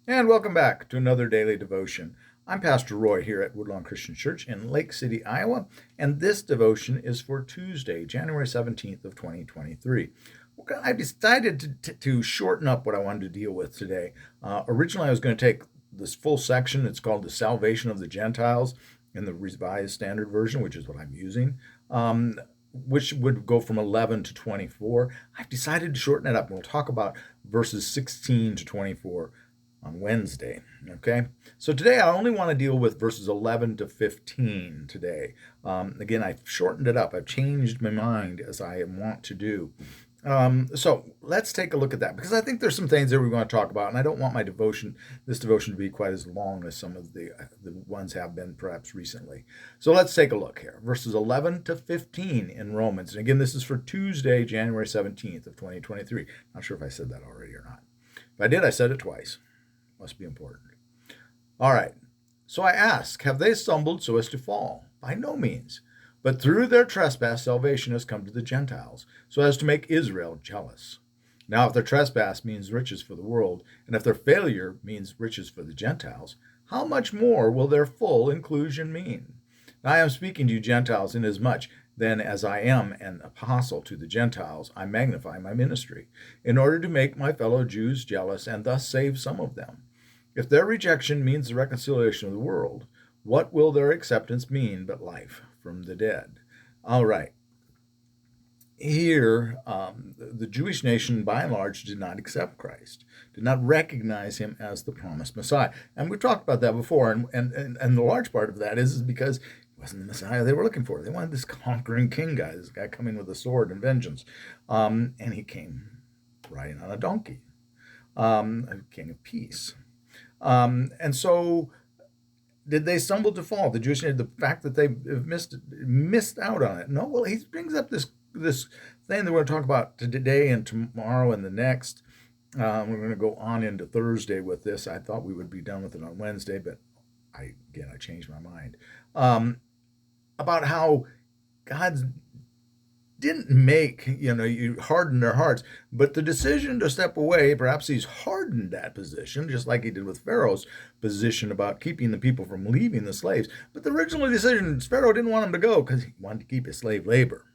And welcome back to another daily devotion. I'm Pastor Roy here at Woodlawn Christian Church in Lake City, Iowa, and this devotion is for Tuesday, January 17th of 2023. I've decided to shorten up what I wanted to deal with today. Originally, I was going to take this full section. It's called The Salvation of the Gentiles in the Revised Standard Version, which is what I'm using, which would go from 11 to 24. I've decided to shorten it up, and we'll talk about verses 16 to 24 on Wednesday. Okay, so today I only want to deal with verses 11 to 15 today. Again, I've shortened it up. I've changed my mind as I want to do. So let's take a look at that because I think there's some things that we want to talk about, and I don't want this devotion, to be quite as long as some of the ones have been perhaps recently. So let's take a look here. Verses 11 to 15 in Romans. And again, this is for Tuesday, January 17th of 2023. Not sure if I said that already or not. If I did, I said it twice. Must be important. All right. So I ask, have they stumbled so as to fall? By no means. But through their trespass, salvation has come to the Gentiles, so as to make Israel jealous. Now, if their trespass means riches for the world, and if their failure means riches for the Gentiles, how much more will their full inclusion mean? Now, I am speaking to you Gentiles, inasmuch then as I am an apostle to the Gentiles, I magnify my ministry, in order to make my fellow Jews jealous and thus save some of them. If their rejection means the reconciliation of the world, what will their acceptance mean but life from the dead? All right. Here, the Jewish nation, by and large, did not accept Christ, did not recognize him as the promised Messiah. And we've talked about that before, and the large part of that is because he wasn't the Messiah they were looking for. They wanted this conquering king guy, this guy coming with a sword and vengeance. And he came riding on a donkey, a king of peace. And so, did they stumble to fall? The Jewish nation, the fact that they missed out on it. No, well, he brings up this thing that we're going to talk about today and tomorrow and the next. We're going to go on into Thursday with this. I thought we would be done with it on Wednesday, but I changed my mind. About how God's didn't make, you harden their hearts, but the decision to step away, perhaps he's hardened that position, just like he did with Pharaoh's position about keeping the people from leaving the slaves. But the original decision, Pharaoh didn't want them to go because he wanted to keep his slave labor.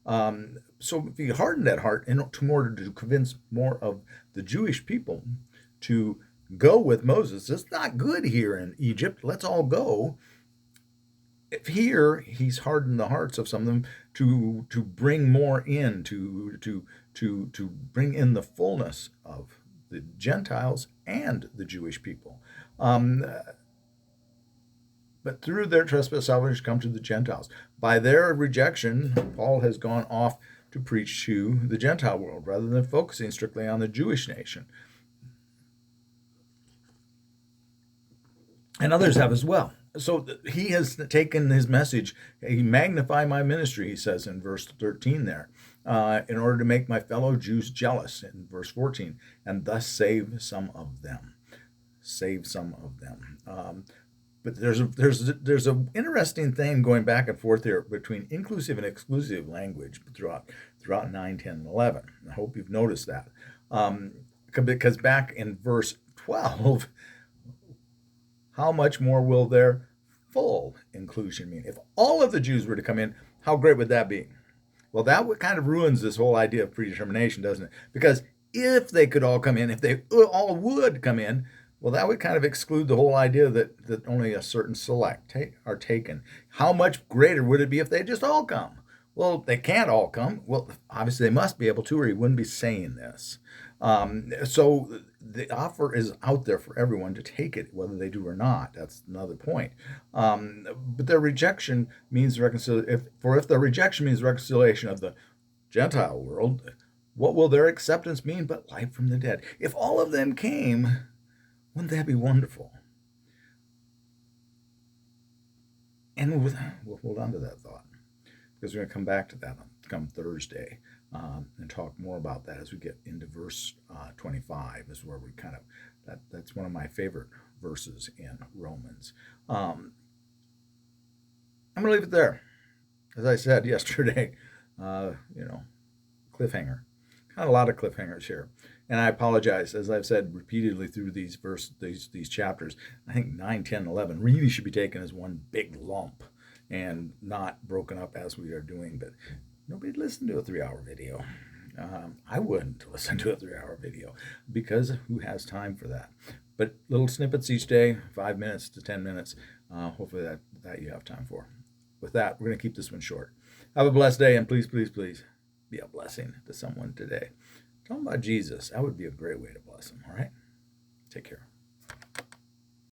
So if he hardened that heart in order to convince more of the Jewish people to go with Moses, it's not good here in Egypt, let's all go. If here he's hardened the hearts of some of them to bring more in, to bring in the fullness of the Gentiles and the Jewish people. But through their trespass, salvation come to the Gentiles. By their rejection, Paul has gone off to preach to the Gentile world rather than focusing strictly on the Jewish nation. And others have as well. So he has taken his message, he magnify my ministry, he says in verse 13 there, in order to make my fellow Jews jealous in verse 14, and thus save some of them. Save some of them. But there's an interesting thing going back and forth here between inclusive and exclusive language throughout 9, 10, and 11. I hope you've noticed that. Because back in verse 12, how much more will their full inclusion mean? If all of the Jews were to come in, how great would that be? Well, that kind of ruins this whole idea of predetermination, doesn't it? Because if they could all come in, if they all would come in, well, that would kind of exclude the whole idea that only a certain select are taken. How much greater would it be if they just all come? Well, they can't all come. Well, obviously they must be able to, or he wouldn't be saying this. So the offer is out there for everyone to take it, whether they do or not. That's another point. But their rejection means reconciliation. If their rejection means reconciliation of the Gentile world, what will their acceptance mean but life from the dead? If all of them came, wouldn't that be wonderful? And we'll hold on to that thought because we're going to come back to that come Thursday. And talk more about that as we get into verse 25 is where we kind of, that's one of my favorite verses in Romans. I'm going to leave it there. As I said yesterday, cliffhanger. Kind of a lot of cliffhangers here. And I apologize, as I've said repeatedly through these chapters. I think 9, 10, 11 really should be taken as one big lump and not broken up as we are doing. But nobody'd listen to a 3-hour video. I wouldn't listen to a 3-hour video, because who has time for that? But little snippets each day, 5 minutes to 10 minutes. Hopefully that you have time for. With that, we're going to keep this one short. Have a blessed day, and please, please, please be a blessing to someone today. Tell them about Jesus. That would be a great way to bless them, all right? Take care.